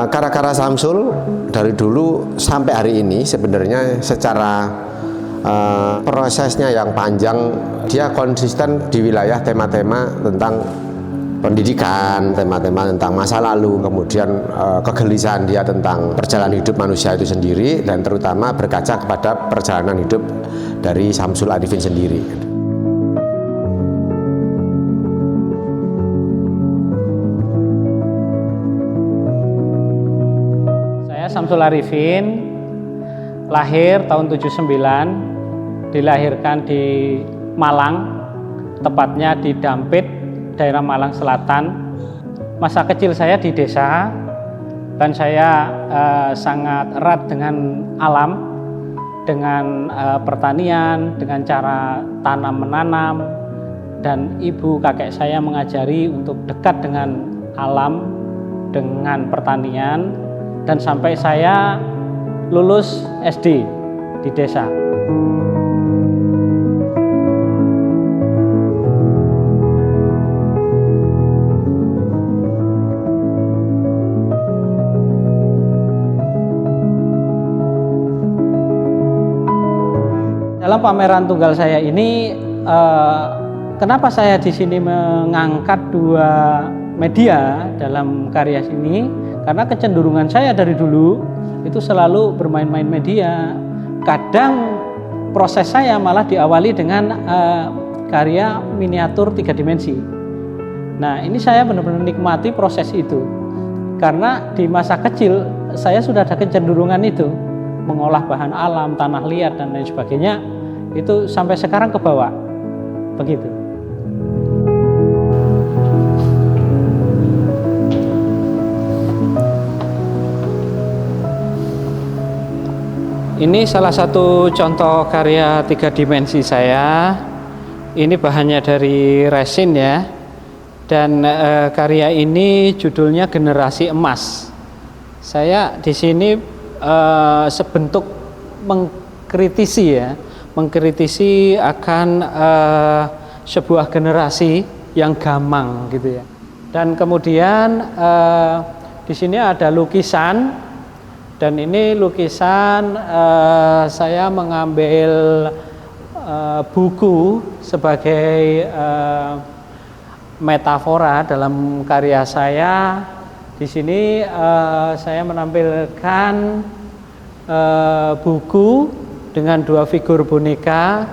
Karya-karya Samsul dari dulu sampai hari ini sebenarnya secara prosesnya yang panjang, dia konsisten di wilayah tema-tema tentang pendidikan, tema-tema tentang masa lalu, kemudian kegelisahan dia tentang perjalanan hidup manusia itu sendiri, dan terutama berkaca kepada perjalanan hidup dari Samsul Arifin sendiri. Saya Samsul Arifin, lahir tahun 79, dilahirkan di Malang, tepatnya di Dampit, daerah Malang Selatan. Masa kecil saya di desa, dan saya sangat erat dengan alam, dengan pertanian, dengan cara tanam-menanam, dan ibu kakek saya mengajari untuk dekat dengan alam, dengan pertanian, dan sampai saya lulus SD di desa. Dalam pameran tunggal saya ini, kenapa saya di sini mengangkat dua media dalam karya sini? Karena kecenderungan saya dari dulu itu selalu bermain-main media. Kadang proses saya malah diawali dengan karya miniatur 3 dimensi. Nah, ini saya benar-benar nikmati proses itu. Karena di masa kecil saya sudah ada kecenderungan itu, mengolah bahan alam, tanah liat, dan lain sebagainya. Itu sampai sekarang ke bawah. Begitu. Ini salah satu contoh karya 3 dimensi saya. Ini bahannya dari resin ya. Dan karya ini judulnya Generasi Emas. Saya di sini sebentuk mengkritisi ya, mengkritisi akan sebuah generasi yang gamang gitu ya. Dan kemudian di sini ada lukisan. Dan ini lukisan saya mengambil buku sebagai metafora dalam karya saya. Di sini saya menampilkan buku dengan 2 figur boneka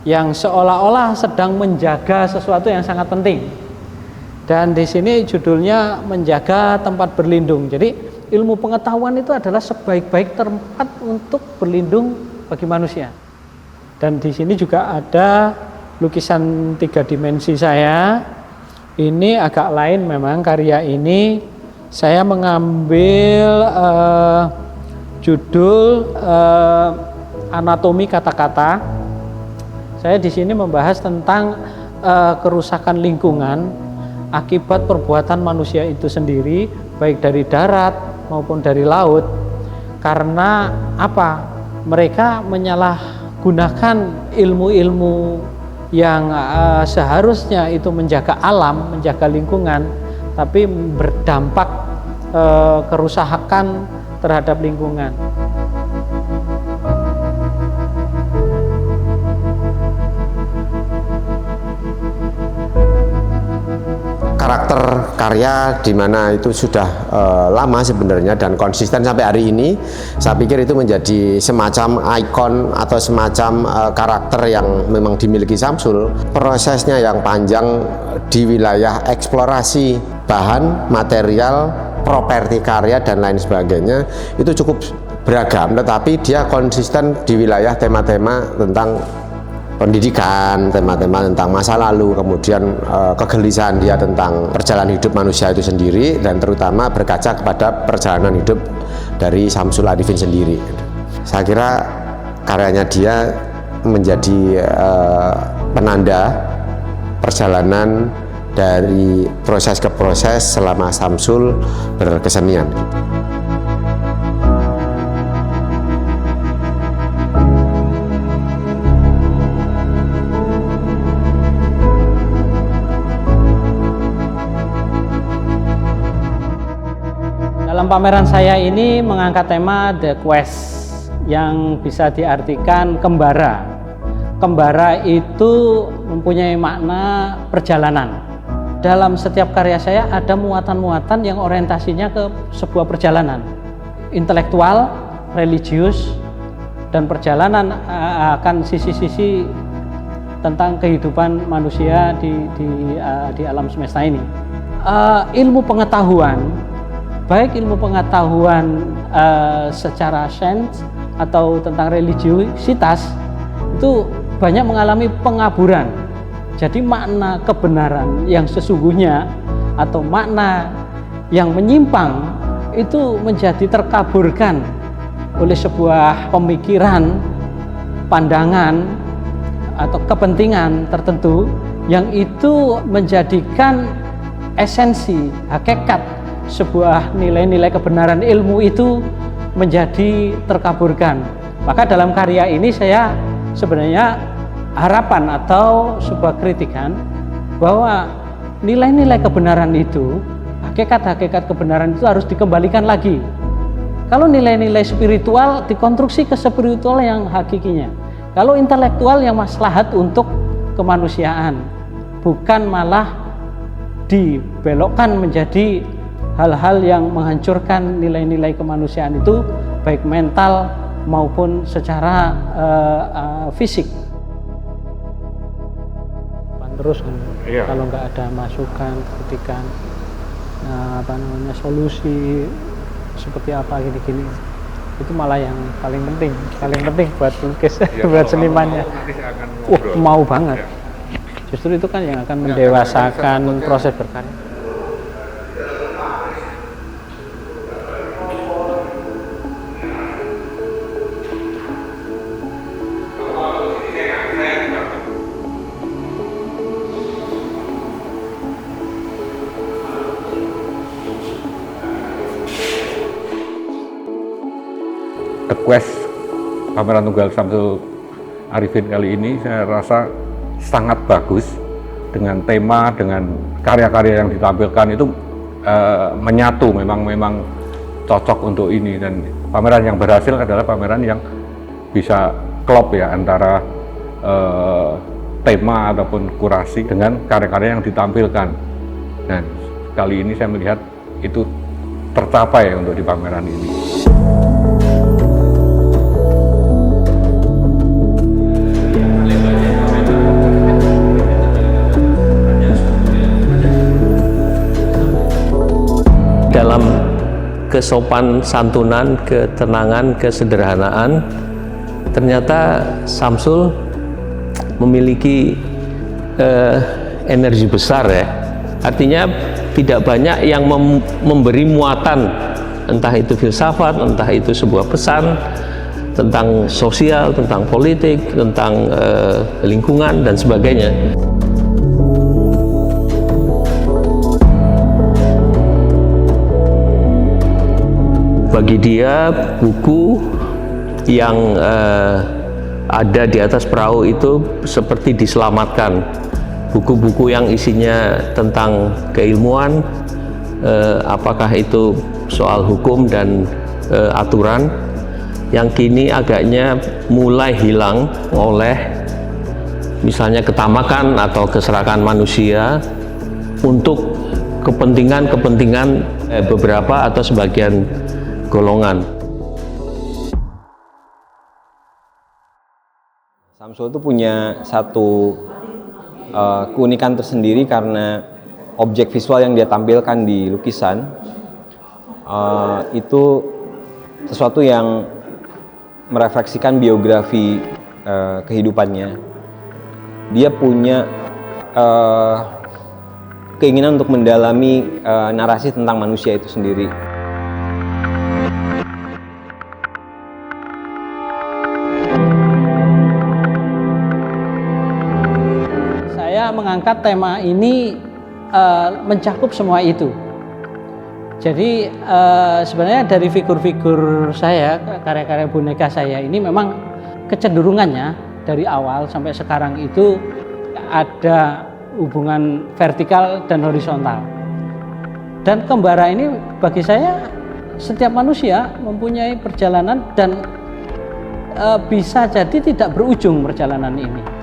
yang seolah-olah sedang menjaga sesuatu yang sangat penting. Dan di sini judulnya menjaga tempat berlindung. Jadi ilmu pengetahuan itu adalah sebaik-baik tempat untuk berlindung bagi manusia. Dan di sini juga ada lukisan 3 dimensi saya. Ini agak lain memang karya ini. Saya mengambil judul anatomi kata-kata. Saya di sini membahas tentang kerusakan lingkungan akibat perbuatan manusia itu sendiri, baik dari darat maupun dari laut. Karena apa? Mereka menyalahgunakan ilmu-ilmu yang seharusnya itu menjaga alam, menjaga lingkungan, tapi berdampak kerusakan terhadap lingkungan. Karakter karya di mana itu sudah lama sebenarnya dan konsisten sampai hari ini, saya pikir itu menjadi semacam ikon atau semacam karakter yang memang dimiliki Samsul. Prosesnya yang panjang di wilayah eksplorasi bahan, material, properti karya dan lain sebagainya itu cukup beragam, tetapi dia konsisten di wilayah tema-tema tentang pendidikan, tema-tema tentang masa lalu, kemudian kegelisahan dia tentang perjalanan hidup manusia itu sendiri, dan terutama berkaca kepada perjalanan hidup dari Samsul Arifin sendiri. Saya kira karyanya dia menjadi penanda perjalanan dari proses ke proses selama Samsul berkesenian. Dalam pameran saya ini mengangkat tema The Quest yang bisa diartikan kembara. Kembara itu mempunyai makna perjalanan. Dalam setiap karya saya ada muatan-muatan yang orientasinya ke sebuah perjalanan intelektual, religius, dan perjalanan akan sisi-sisi tentang kehidupan manusia di alam semesta ini. Ilmu pengetahuan, baik ilmu pengetahuan secara sains atau tentang religiusitas, itu banyak mengalami pengaburan. Jadi makna kebenaran yang sesungguhnya atau makna yang menyimpang itu menjadi terkaburkan oleh sebuah pemikiran, pandangan, atau kepentingan tertentu yang itu menjadikan esensi, hakikat sebuah nilai-nilai kebenaran ilmu itu menjadi terkaburkan. Maka dalam karya ini saya sebenarnya harapan atau sebuah kritikan bahwa nilai-nilai kebenaran itu, hakikat-hakikat kebenaran itu harus dikembalikan lagi. Kalau nilai-nilai spiritual dikonstruksi ke spiritual yang hakikinya. Kalau intelektual yang maslahat untuk kemanusiaan, bukan malah dibelokkan menjadi hal-hal yang menghancurkan nilai-nilai kemanusiaan itu, baik mental maupun secara fisik. Terus kalau nggak ada masukan, kritikan, solusi seperti apa gini-gini, itu malah yang paling penting buat pelukis, buat senimannya. Mau banget. Justru itu kan yang akan mendewasakan proses berkarya. The Quest pameran tunggal Syamsul Arifin kali ini saya rasa sangat bagus dengan tema, dengan karya-karya yang ditampilkan itu menyatu, memang cocok untuk ini. Dan pameran yang berhasil adalah pameran yang bisa klop ya antara tema ataupun kurasi dengan karya-karya yang ditampilkan. Dan kali ini saya melihat itu tercapai untuk di pameran ini. Dalam kesopan santunan, ketenangan, kesederhanaan, ternyata Syamsul memiliki energi besar ya. Artinya tidak banyak yang memberi muatan, entah itu filsafat, entah itu sebuah pesan tentang sosial, tentang politik, tentang lingkungan dan sebagainya. Bagi dia, buku yang ada di atas perahu itu seperti diselamatkan. Buku-buku yang isinya tentang keilmuan, apakah itu soal hukum dan aturan, yang kini agaknya mulai hilang oleh misalnya ketamakan atau keserakan manusia untuk kepentingan beberapa atau sebagian golongan. Syamsul itu punya satu keunikan tersendiri karena objek visual yang dia tampilkan di lukisan itu sesuatu yang merefleksikan biografi kehidupannya. Dia punya keinginan untuk mendalami narasi tentang manusia itu sendiri. Mengangkat tema ini mencakup semua itu. Jadi sebenarnya dari figur-figur saya, karya-karya boneka saya ini memang kecenderungannya dari awal sampai sekarang itu ada hubungan vertikal dan horizontal. Dan kembara ini bagi saya setiap manusia mempunyai perjalanan dan bisa jadi tidak berujung perjalanan ini.